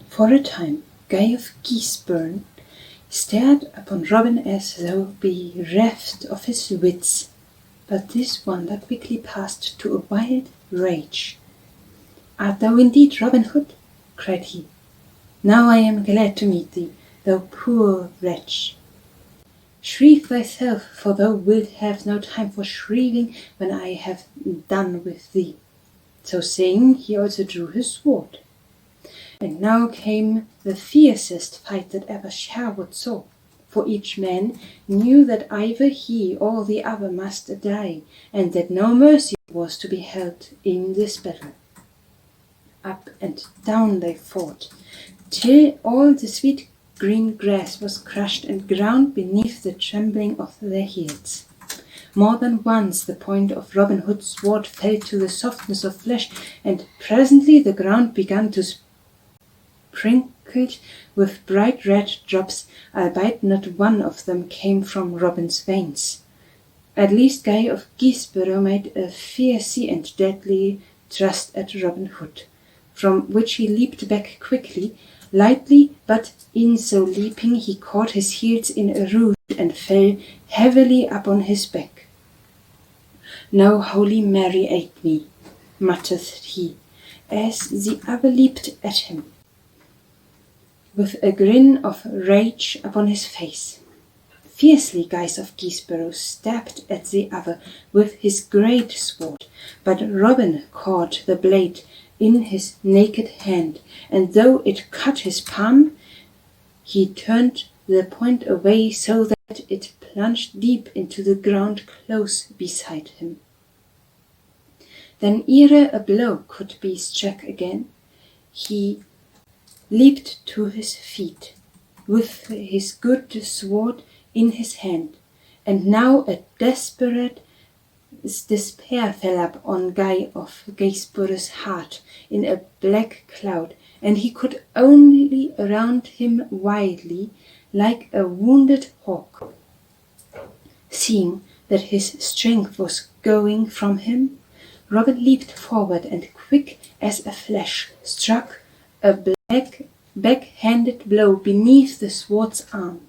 For a time, Guy of Gisborne stared upon Robin as though bereft of his wits, but this wonder quickly passed to a wild rage. "Art thou indeed Robin Hood?" cried he. "Now I am glad to meet thee, thou poor wretch. Shrieve thyself, for thou wilt have no time for shriving when I have done with thee." So saying, he also drew his sword. And now came the fiercest fight that ever Sherwood saw, for each man knew that either he or the other must die, and that no mercy was to be held in this battle. Up and down they fought, till all the sweet green grass was crushed and ground beneath the trembling of their heels. More than once the point of Robin Hood's sword fell to the softness of flesh, and presently the ground began to sprinkled with bright red drops, albeit not one of them came from Robin's veins. At least Guy of Gisborne made a fierce and deadly thrust at Robin Hood, from which he leaped back quickly, lightly, but in so leaping he caught his heels in a root and fell heavily upon his back. "Now Holy Mary aid me," muttered he, as the other leaped at him, with a grin of rage upon his face. Fiercely Guy of Gisborne stabbed at the other with his great sword, but Robin caught the blade in his naked hand, and though it cut his palm, he turned the point away so that it plunged deep into the ground close beside him. Then ere a blow could be struck again, he leaped to his feet, with his good sword in his hand, and now a desperate despair fell up on Guy of Gisborne's heart in a black cloud, and he could only around him wildly, like a wounded hawk. Seeing that his strength was going from him, Robin leaped forward and, quick as a flash, struck a back-handed blow beneath the sword's arm.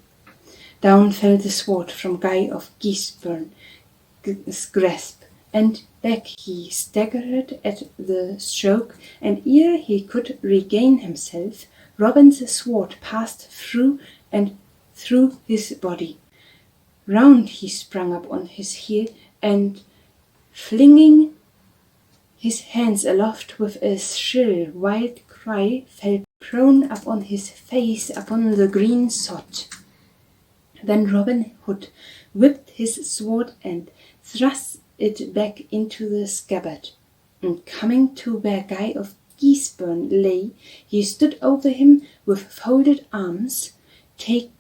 Down fell the sword from Guy of Gisborne's grasp, and back he staggered at the stroke, and ere he could regain himself, Robin's sword passed through his body. Round he sprung up on his heel, and flinging his hands aloft with a shrill, wild cry, fell prone upon his face upon the green sod. Then Robin Hood whipped his sword and thrust it back into the scabbard, and coming to where Guy of Gisborne lay, he stood over him with folded arms, taking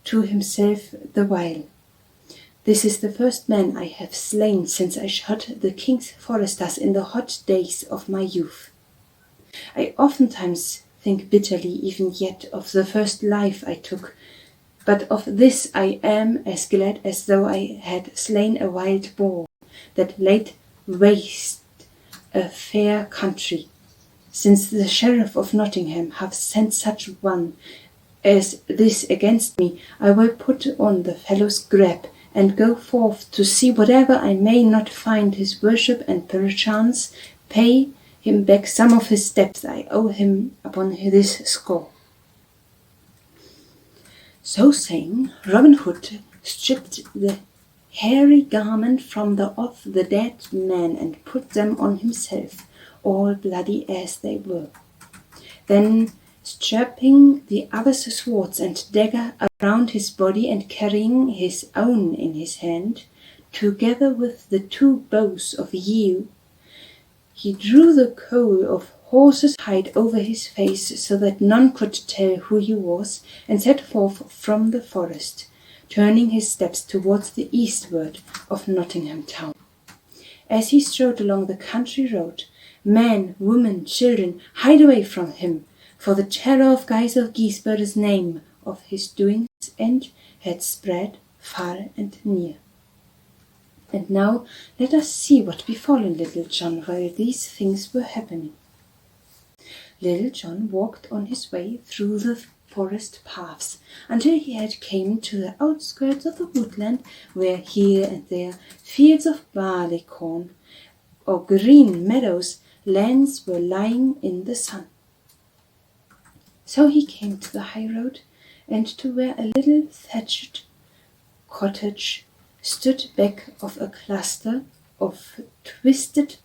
to himself the while, "This is the first man I have slain since I shot the king's foresters in the hot days of my youth. I oftentimes think bitterly even yet of the first life I took, but of this I am as glad as though I had slain a wild boar that laid waste a fair country. Since the sheriff of Nottingham hath sent such one as this against me, I will put on the fellow's grab and go forth to see whatever I may not find his worship, and perchance pay him back some of his debts I owe him upon this score." So saying, Robin Hood stripped the hairy garment from off the dead man and put them on himself, all bloody as they were. Then, strapping the other's swords and dagger around his body and carrying his own in his hand, together with the two bows of yew, he drew the cowl of horse's hide over his face so that none could tell who he was, and set forth from the forest, turning his steps towards the eastward of Nottingham town. As he strode along the country road, men, women, children, hide away from him, for the terror of Guy of Gisborne's name, of his doings, and had spread far and near. And now let us see what befallen Little John while these things were happening. Little John walked on his way through the forest paths until he had came to the outskirts of the woodland, where here and there fields of barley corn or green meadows lands were lying in the sun. So he came to the high road and to where a little thatched cottage stood back of a cluster of twisted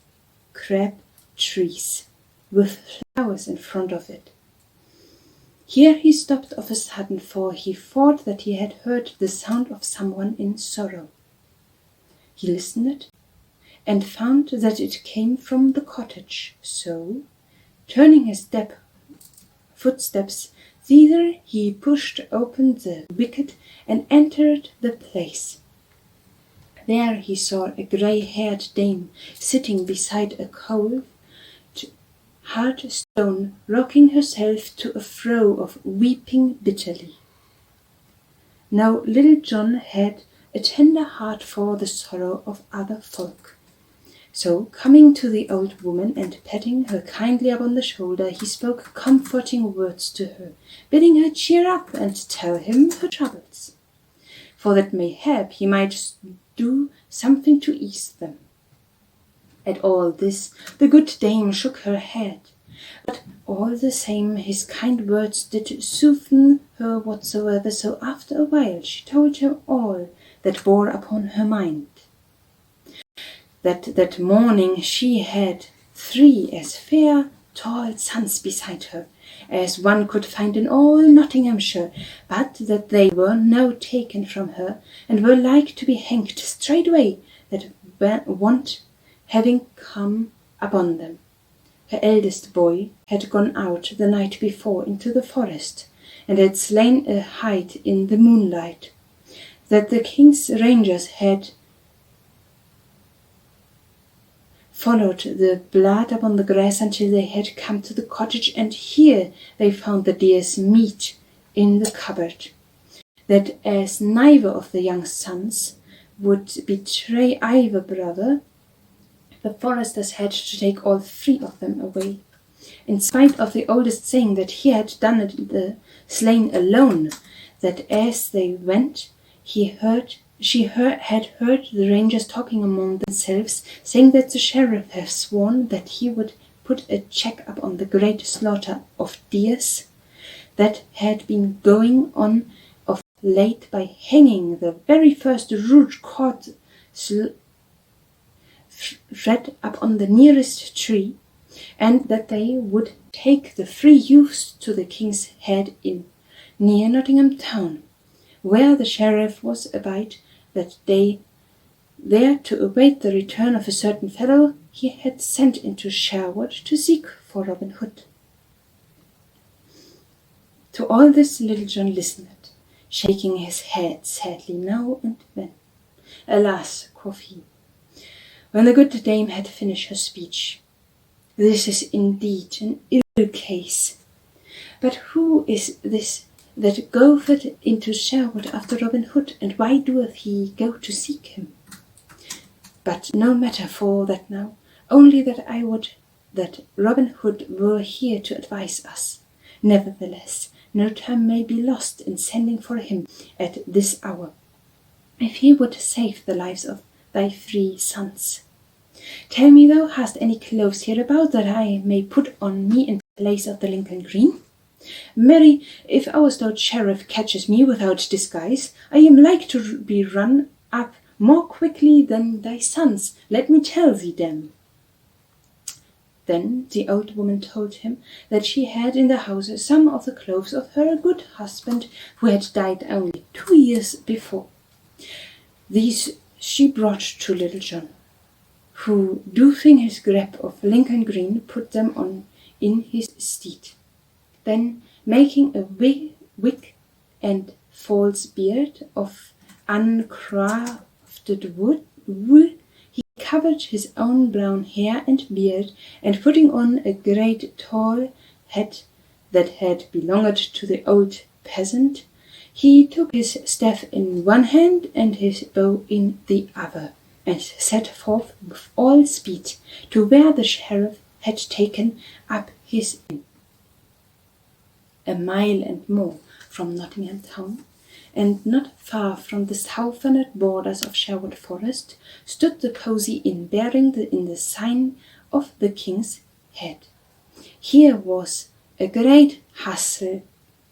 crab trees with flowers in front of it. Here he stopped of a sudden, for he thought that he had heard the sound of someone in sorrow. He listened and found that it came from the cottage, so, turning his footsteps thither, he pushed open the wicket and entered the place. There he saw a grey-haired dame sitting beside a cold, hard stone, rocking herself to and fro of weeping bitterly. Now little John had a tender heart for the sorrow of other folk. So, coming to the old woman and patting her kindly upon the shoulder, he spoke comforting words to her, bidding her cheer up and tell him her troubles, for that mayhap he might do something to ease them. At all this the good dame shook her head, but all the same his kind words did soothen her whatsoever, so after a while she told him all that bore upon her mind. That morning she had 3 as fair, tall sons beside her, as one could find in all Nottinghamshire, but that they were now taken from her, and were like to be hanged straightway, that want having come upon them. Her eldest boy had gone out the night before into the forest, and had slain a hide in the moonlight, that the king's rangers had followed the blood upon the grass until they had come to the cottage, and here they found the deer's meat in the cupboard. That as neither of the young sons would betray either brother, the foresters had to take all 3 of them away, in spite of the oldest saying that he had done it the slain alone, that as they went she had heard the rangers talking among themselves, saying that the sheriff had sworn that he would put a check up on the great slaughter of deers that had been going on of late by hanging the very first root caught thread up on the nearest tree, and that they would take the 3 youths to the king's head inn near Nottingham town, where the sheriff was abide, that they there to await the return of a certain fellow he had sent into Sherwood to seek for Robin Hood. To all this Little John listened, shaking his head sadly now and then. Alas, quoth he, when the good dame had finished her speech, this is indeed an ill case. But who is this that goeth into Sherwood after Robin Hood, and why doeth he go to seek him? But no matter for that now, only that I would that Robin Hood were here to advise us. Nevertheless, no time may be lost in sending for him at this hour, if he would save the lives of thy 3 sons. Tell me, thou hast any clothes hereabout that I may put on me in place of the Lincoln Green? Marry, if our stout sheriff catches me without disguise, I am like to be run up more quickly than thy sons, let me tell thee them. Then the old woman told him that she had in the house some of the clothes of her good husband, who had died only 2 years before. These she brought to Little John, who, doffing his grab of Lincoln Green, put them on in his stead. Then, making a wig and false beard of uncrafted wool, he covered his own brown hair and beard, and putting on a great tall hat that had belonged to the old peasant, he took his staff in one hand and his bow in the other, and set forth with all speed to where the sheriff had taken up his inn. a mile and more from Nottingham town, and not far from the southern borders of Sherwood Forest, stood the cosy inn bearing the sign of the King's Head. Here was a great hustle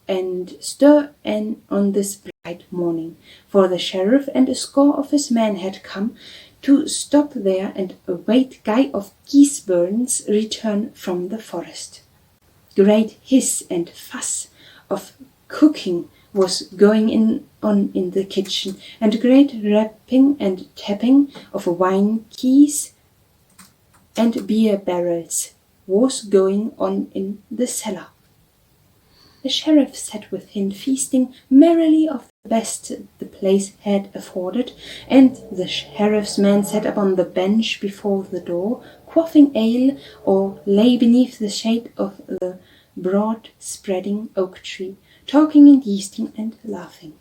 and stir on this bright morning, for the sheriff and a score of his men had come to stop there and await Guy of Gisborne's return from the forest. Great hiss and fuss of cooking was going on in the kitchen, and great rapping and tapping of wine keys and beer barrels was going on in the cellar. The sheriff sat within, feasting merrily of the best the place had afforded, and the sheriff's men sat upon the bench before the door, quaffing ale, or lay beneath the shade of the broad spreading oak tree, talking and yeasting and laughing.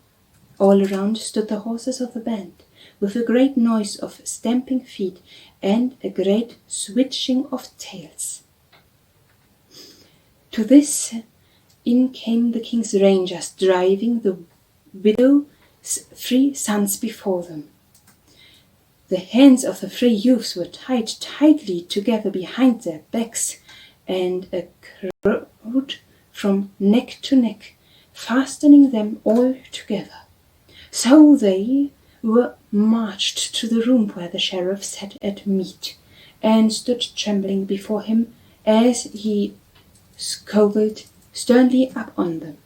All around stood the horses of the band, with a great noise of stamping feet and a great switching of tails. To this in came the king's rangers, driving the widow's 3 sons before them. The hands of the 3 youths were tied tightly together behind their backs, and a crowd from neck to neck, fastening them all together. So they were marched to the room where the sheriff sat at meat, and stood trembling before him as he scowled sternly up on them.